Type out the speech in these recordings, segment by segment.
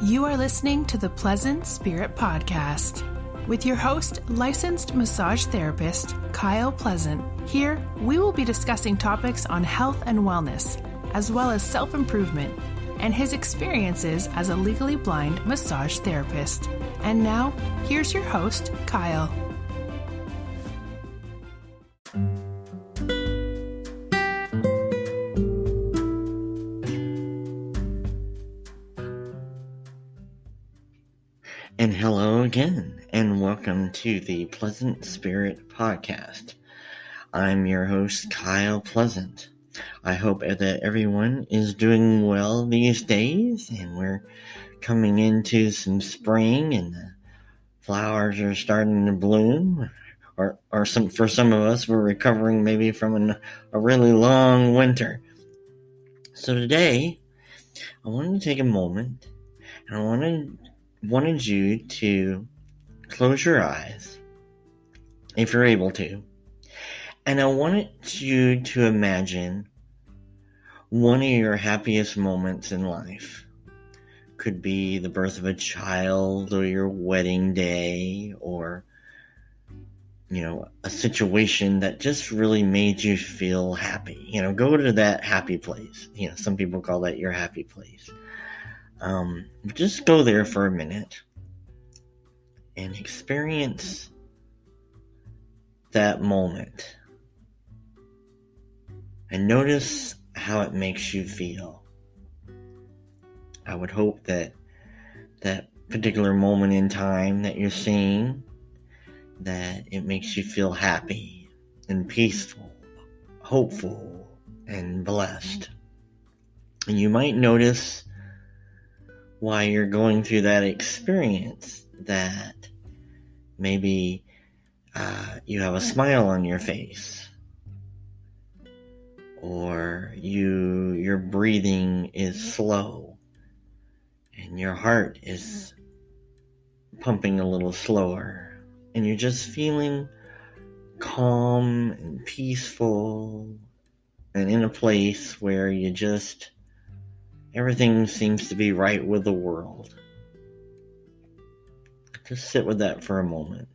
You are listening to the Pleasant Spirit Podcast with your host, licensed massage therapist, Kyle Pleasant. Here, we will be discussing topics on health and wellness, as well as self-improvement, and his experiences as a legally blind massage therapist. And now, here's your host, Kyle. And hello again, and welcome to the Pleasant Spirit Podcast. I'm your host, Kyle Pleasant. I hope that everyone is doing well these days, and we're coming into some spring, and the flowers are starting to bloom. For some of us, we're recovering maybe from a really long winter. So today, I wanted to take a moment, and I wanted you to close your eyes, if you're able to, and I wanted you to imagine one of your happiest moments in life. Could be the birth of a child, or your wedding day, or a situation that just really made you feel happy. Go to that happy place. Some people call that your happy place. Just go there for a minute and experience that moment and notice how it makes you feel. I would hope that that particular moment in time that you're seeing, that it makes you feel happy and peaceful, hopeful, and blessed. And you might notice while you're going through that experience that maybe you have a smile on your face, or your breathing is slow and your heart is pumping a little slower, and you're just feeling calm and peaceful and in a place where everything seems to be right with the world. Just sit with that for a moment.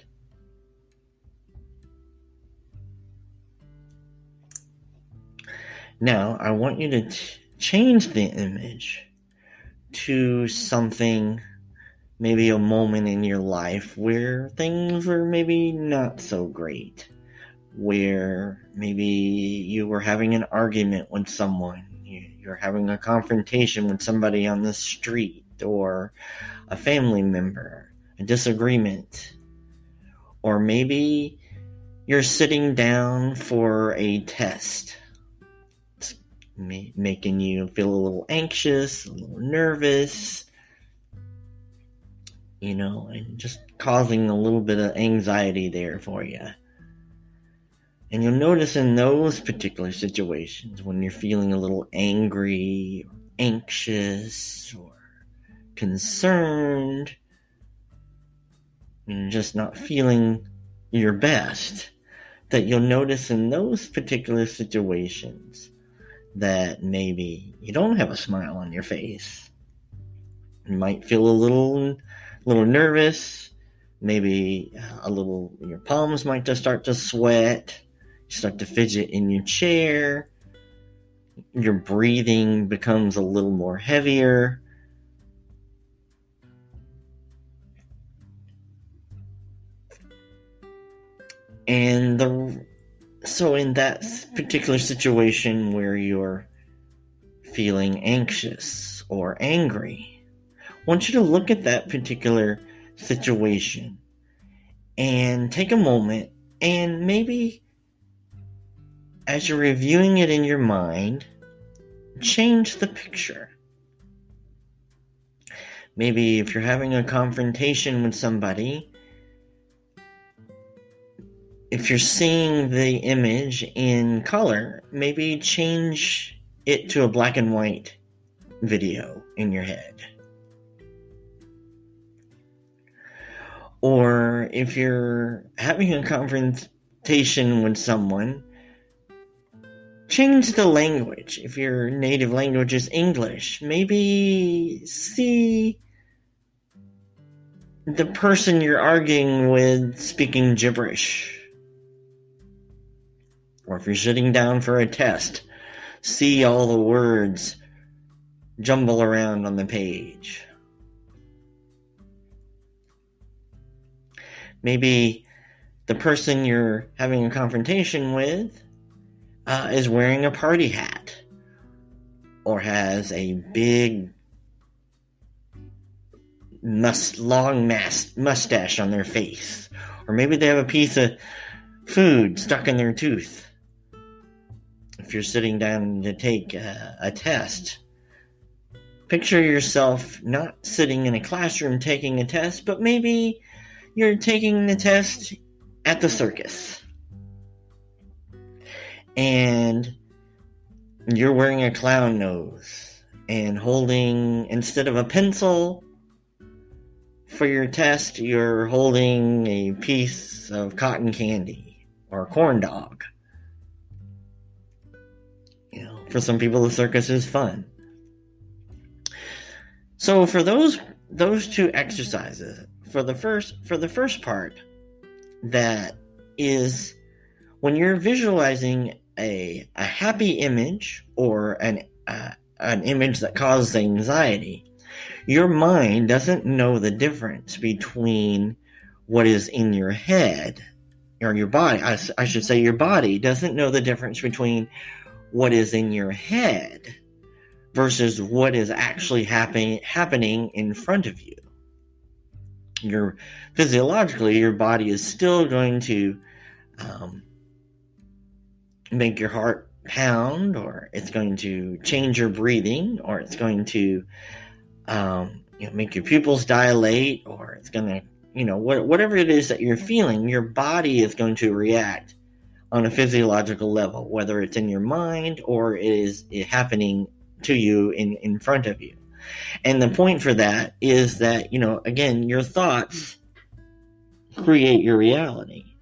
Now, I want you to change the image to something, maybe a moment in your life where things were maybe not so great, where maybe you were having an argument with someone. You're having a confrontation with somebody on the street, or a family member, a disagreement, or maybe you're sitting down for a test. It's making you feel a little anxious, a little nervous, and just causing a little bit of anxiety there for you. And you'll notice in those particular situations, when you're feeling a little angry, or anxious, or concerned, and just not feeling your best, that you'll notice in those particular situations that maybe you don't have a smile on your face. You might feel a little nervous, maybe your palms might just start to sweat. You start to fidget in your chair. Your breathing becomes a little more heavier. And so in that particular situation where you're feeling anxious or angry, I want you to look at that particular situation and take a moment, and maybe as you're reviewing it in your mind, change the picture. Maybe if you're having a confrontation with somebody, if you're seeing the image in color, maybe change it to a black and white video in your head. Or if you're having a confrontation with someone, change the language. If your native language is English, maybe see the person you're arguing with speaking gibberish. Or if you're sitting down for a test, see all the words jumble around on the page. Maybe the person you're having a confrontation with is wearing a party hat or has a big long mustache on their face. Or maybe they have a piece of food stuck in their tooth. If you're sitting down to take a test, picture yourself not sitting in a classroom taking a test, but maybe you're taking the test at the circus. And you're wearing a clown nose and holding, instead of a pencil for your test, you're holding a piece of cotton candy or a corn dog. You know, for some people the circus is fun. So for those two exercises, for the first part, that is when you're visualizing a happy image or an image that causes anxiety, your mind doesn't know the difference between what is in your head or your body. I should say your body doesn't know the difference between what is in your head versus what is actually happening in front of you. Physiologically, your body is still going to make your heart pound, or it's going to change your breathing, or it's going to make your pupils dilate, or it's going to, whatever it is that you're feeling, your body is going to react on a physiological level, whether it's in your mind or it happening to you in front of you. And the point for that is that, again, your thoughts create your reality.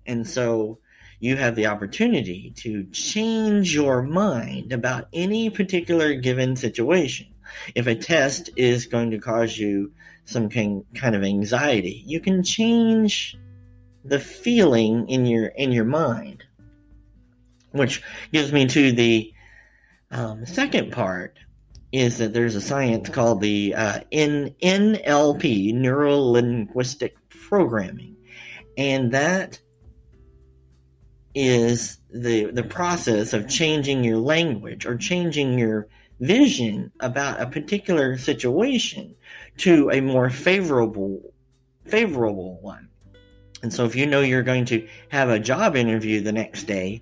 And so you have the opportunity to change your mind about any particular given situation. If a test is going to cause you some kind of anxiety, you can change the feeling in your mind. Which gives me to the second part, is that there's a science called the NLP, Neuro-Linguistic Programming. And that is the process of changing your language or changing your vision about a particular situation to a more favorable one. And so if you know you're going to have a job interview the next day,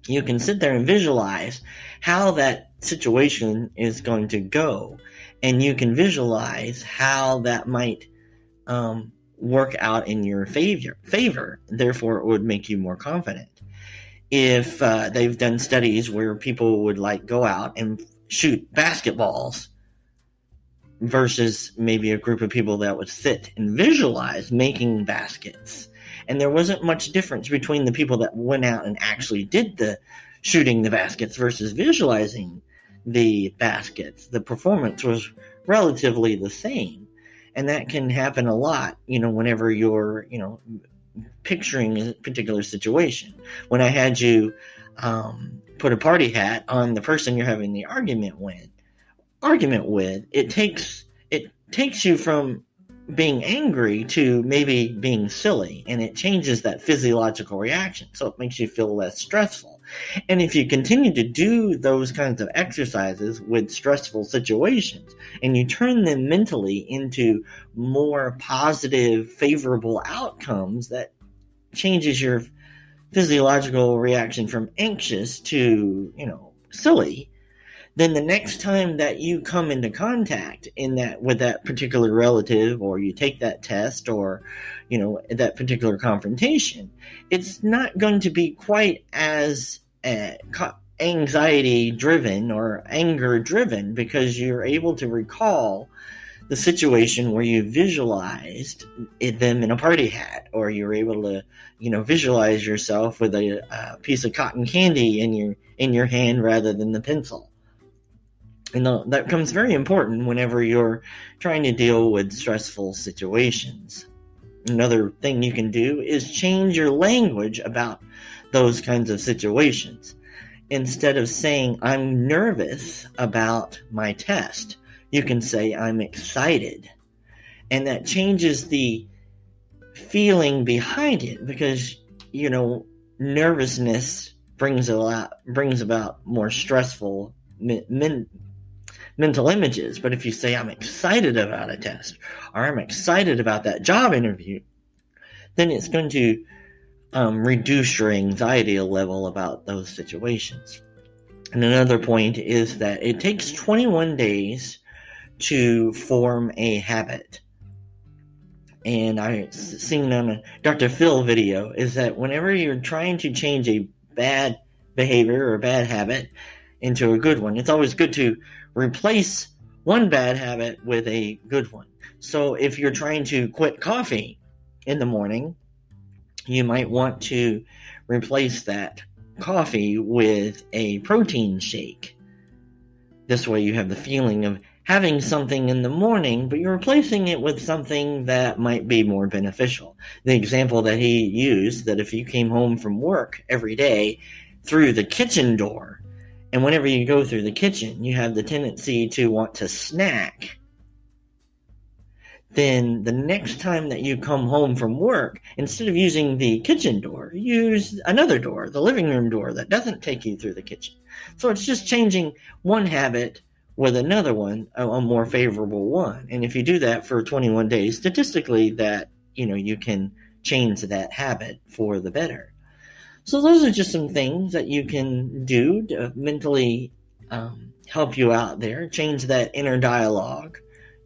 you can sit there and visualize how that situation is going to go. And you can visualize how that might work out in your favor. Therefore, it would make you more confident. If they've done studies where people would go out and shoot basketballs versus maybe a group of people that would sit and visualize making baskets. And there wasn't much difference between the people that went out and actually did the shooting the baskets versus visualizing the baskets. The performance was relatively the same. And that can happen a lot, whenever you're, picturing a particular situation. When I had you put a party hat on the person you're having the argument with, it takes you from being angry to maybe being silly, and it changes that physiological reaction, so it makes you feel less stressful. And if you continue to do those kinds of exercises with stressful situations, and you turn them mentally into more positive, favorable outcomes, that changes your physiological reaction from anxious to, silly, then the next time that you come into contact with that particular relative, or you take that test, or that particular confrontation, it's not going to be quite as anxiety driven or anger driven, because you're able to recall the situation where you visualized them in a party hat, or you're able to visualize yourself with a piece of cotton candy in your hand rather than the pencil. And that becomes very important whenever you're trying to deal with stressful situations. Another thing you can do is change your language about those kinds of situations. Instead of saying, I'm nervous about my test, you can say, I'm excited. And that changes the feeling behind it because, nervousness brings about more stressful mental images. But if you say, I'm excited about a test, or I'm excited about that job interview, then it's going to reduce your anxiety level about those situations. And another point is that it takes 21 days to form a habit. And I've seen on a Dr. Phil video is that whenever you're trying to change a bad behavior or a bad habit into a good one, it's always good to replace one bad habit with a good one. So if you're trying to quit coffee in the morning, you might want to replace that coffee with a protein shake. This way you have the feeling of having something in the morning, but you're replacing it with something that might be more beneficial. The example that he used, that if you came home from work every day through the kitchen door, and whenever you go through the kitchen, you have the tendency to want to snack, then the next time that you come home from work, instead of using the kitchen door, use another door, the living room door that doesn't take you through the kitchen. So it's just changing one habit with another one, a more favorable one. And if you do that for 21 days, statistically that, you can change that habit for the better. So those are just some things that you can do to mentally help you out there, change that inner dialogue,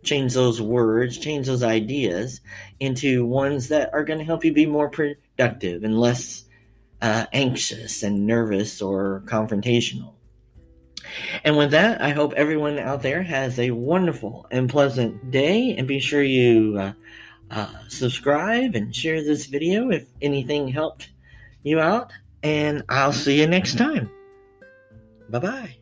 change those words, change those ideas into ones that are going to help you be more productive and less anxious and nervous or confrontational. And with that, I hope everyone out there has a wonderful and pleasant day, and be sure you subscribe and share this video if anything helped you out, and I'll see you next time. Bye-bye.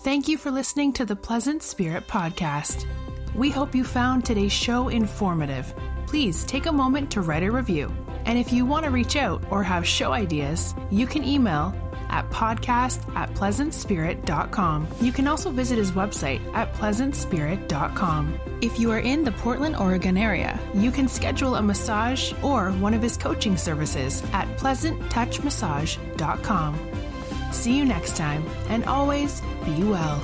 Thank you for listening to the Pleasant Spirit Podcast. We hope you found today's show informative. Please take a moment to write a review. And if you want to reach out or have show ideas, you can email at podcast@pleasantspirit.com. You can also visit his website at pleasantspirit.com. If you are in the Portland, Oregon area, you can schedule a massage or one of his coaching services at pleasanttouchmassage.com. See you next time, and always be well.